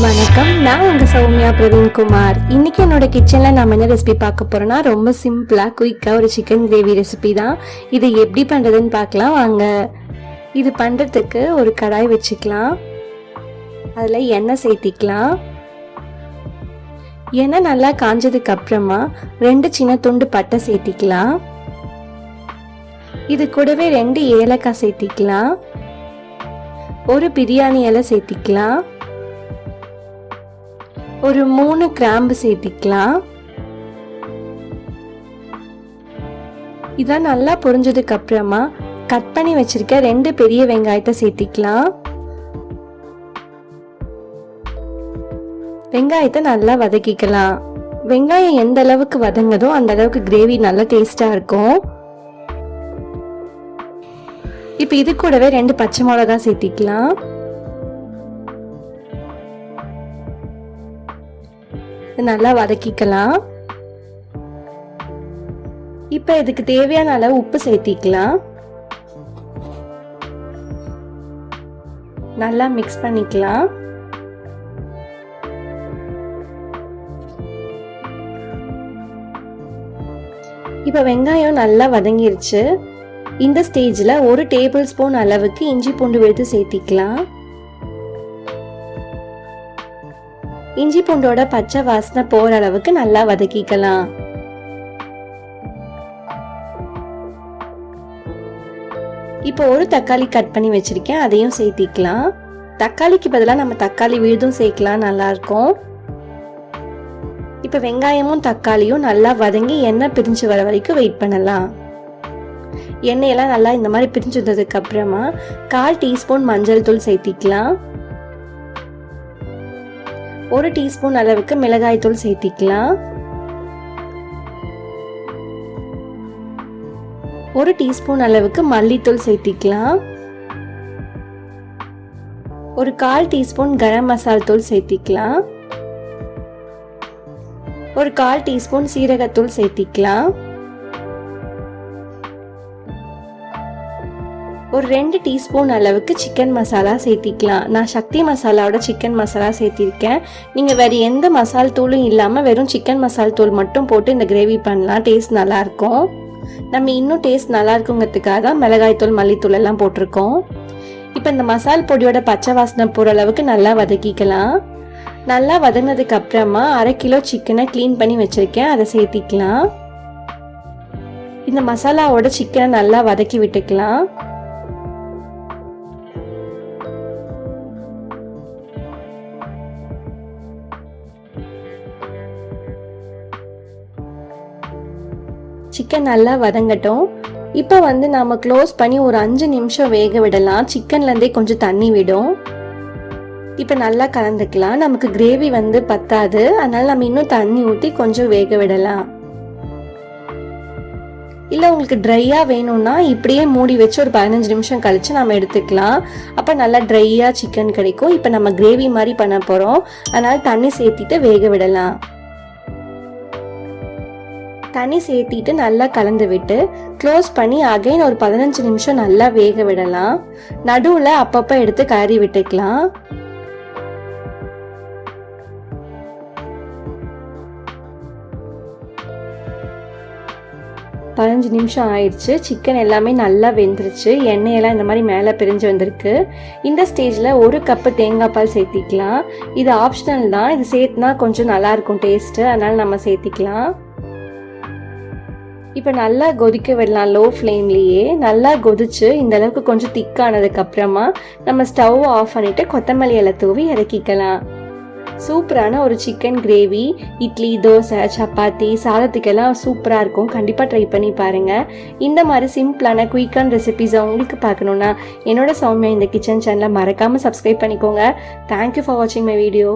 வணக்கம், நான் உங்கள் சௌமியா பிரவீன்குமார். இன்றைக்கி என்னோட கிச்சனில் நான் என்ன ரெசிபி பார்க்க போகிறேன்னா, ரொம்ப சிம்பிளாக குயிக்காக ஒரு சிக்கன் கிரேவி ரெசிபி தான். இது எப்படி பண்ணுறதுன்னு பார்க்கலாம் வாங்க. இது பண்ணுறதுக்கு ஒரு கடாய் வச்சுக்கலாம். அதில் எண்ணெய் சேர்த்திக்கலாம். எண்ணெய் நல்லா காஞ்சதுக்கு அப்புறமா 2 சின்ன துண்டு பட்டை சேர்த்திக்கலாம். இது கூடவே 2 ஏலக்காய் சேர்த்திக்கலாம். ஒரு பிரியாணி இலை சேர்த்திக்கலாம். ஒரு 3 கிராம்பு சேர்த்திக்கலாம். இதான் நல்லா பொரிஞ்சதுக்கு அப்புறமா கட் பண்ணி வச்சிருக்க 2 பெரிய வெங்காயத்தை சேர்த்திக்கலாம். வெங்காயத்தை நல்லா வதக்கிக்கலாம். வெங்காயம் எந்த அளவுக்கு வதங்குதோ அந்த அளவுக்கு கிரேவி நல்லா டேஸ்டா இருக்கும். இப்ப இது கூடவே 2 பச்சை மிளகாய் சேர்த்திக்கலாம். நல்லா வதக்கிக்கலாம். இப்ப இதுக்கு தேவையான அளவு உப்பு சேர்த்திக்கலாம். நல்லா மிக்ஸ் பண்ணிக்கலாம். இப்ப வெங்காயம் நல்லா வதங்கிருச்சு. இந்த ஸ்டேஜ்ல 1 டேபிள் ஸ்பூன் அளவுக்கு இஞ்சி பூண்டு விழுது சேர்த்திக்கலாம். இஞ்சி பூண்டோட பச்சை வாசனை போற அளவுக்கு நல்லா வதக்கிக்கலாம். இப்போ ஒரு தக்காளி கட் பண்ணி வச்சிருக்கேன், அதையும் சேர்த்திக்கலாம். தக்காளிக்கு பதிலாக நம்ம தக்காளி விழுதும் சேர்க்கலாம், நல்லா இருக்கும். இப்போ வெங்காயமும் தக்காளியும் நல்லா வதங்கி எண்ணெய் பிரிஞ்சு வர வரைக்கும் வெயிட் பண்ணலாம். எண்ணெயெல்லாம் நல்லா இந்த மாதிரி பிரிஞ்சு வந்ததுக்கு அப்புறமா 1/4 டீஸ்பூன் மஞ்சள் தூள் சேர்த்திக்கலாம். 1 டீஸ்பூன் அளவுக்கு மிளகாய் தூள் சேர்த்திக்கலாம். 1 டீஸ்பூன் அளவுக்கு மல்லித்தூள் சேர்த்திக்கலாம். ஒரு 1/4 டீஸ்பூன் கரம் மசாலா தூள் சேர்த்திக்கலாம். ஒரு 1/4 டீஸ்பூன் சீரகத்தூள் சேர்த்திக்கலாம். ஒரு 2 டீஸ்பூன் அளவுக்கு சிக்கன் மசாலா சேர்த்திக்கலாம். நான் சக்தி மசாலாவோட சிக்கன் மசாலா சேர்த்திருக்கேன். நீங்கள் வேறு எந்த மசால் தூளும் இல்லாமல் வெறும் சிக்கன் மசால் தூள் மட்டும் போட்டு இந்த கிரேவி பண்ணலாம். டேஸ்ட் நல்லாயிருக்கும். நம்ம இன்னும் டேஸ்ட் நல்லா இருக்குங்கிறதுக்காக தான் மிளகாய்த்தூள் மல்லித்தூள் எல்லாம் போட்டிருக்கோம். இப்போ இந்த மசால் பொடியோட பச்சை வாசனை போகிற அளவுக்கு நல்லா வதக்கிக்கலாம். நல்லா வதங்கினதுக்கு அப்புறமா 1/2 கிலோ சிக்கனை க்ளீன் பண்ணி வச்சுருக்கேன், அதை சேர்த்திக்கலாம். இந்த மசாலாவோட சிக்கனை நல்லா வதக்கி விட்டுக்கலாம். சிக்கன் நல்லா வதங்கட்டும். இப்போ நாம க்ளோஸ் பண்ணி ஒரு 5 நிமிஷம் வேக விடலாம். சிக்கன்லேருந்தே கொஞ்சம் தண்ணி விடும். இப்போ நல்லா கலந்துக்கலாம். நமக்கு கிரேவி பத்தாது, அதனால நம்ம இன்னும் தண்ணி ஊற்றி கொஞ்சம் வேக விடலாம். இல்லை உங்களுக்கு ட்ரையாக வேணும்னா இப்படியே மூடி வச்சு ஒரு 15 நிமிஷம் கழிச்சு நம்ம எடுத்துக்கலாம். அப்போ நல்லா ட்ரையாக சிக்கன் கிடைக்கும். இப்போ நம்ம கிரேவி மாதிரி பண்ண போகிறோம், அதனால தண்ணி சேர்த்திட்டு வேக விடலாம். தண்ணி சேர்த்திட்டு நல்லா கலந்து விட்டு க்ளோஸ் பண்ணி அகைன் ஒரு 15 நிமிஷம் நல்லா வேக விடலாம். நடுவில் அப்பப்போ எடுத்து கறி விட்டுக்கலாம். பதினஞ்சு நிமிஷம் ஆயிடுச்சு. சிக்கன் எல்லாமே நல்லா வெந்துருச்சு. எண்ணெயெல்லாம் இந்த மாதிரி மேலே பிரிஞ்சு வந்திருக்கு. இந்த ஸ்டேஜில் 1 கப்பு தேங்காய் பால் சேர்த்திக்கலாம். இது ஆப்ஷனல் தான், இது சேர்த்துனா கொஞ்சம் நல்லாயிருக்கும் டேஸ்ட்டு, அதனால் நம்ம சேர்த்திக்கலாம். இப்போ நல்லா கொதிக்க விடலாம். லோ ஃப்ளேம்லேயே நல்லா கொதிச்சு இந்த அளவுக்கு கொஞ்சம் திக்கானதுக்கு அப்புறமா நம்ம ஸ்டவ் ஆஃப் பண்ணிவிட்டு கொத்தமல்லி இலை தூவி இறக்கிக்கலாம். சூப்பரான ஒரு சிக்கன் கிரேவி இட்லி, தோசை, சப்பாத்தி, சாதத்துக்கெல்லாம் சூப்பராக இருக்கும். கண்டிப்பாக ட்ரை பண்ணி பாருங்கள். இந்த மாதிரி சிம்பிளான குயிக்கான ரெசிபிஸை உங்களுக்கு பார்க்கணுன்னா என்னோட சௌமியா இந்த கிச்சன் சேனலை மறக்காமல் சப்ஸ்கிரைப் பண்ணிக்கோங்க. தேங்க்யூ ஃபார் வாட்சிங் மை வீடியோ.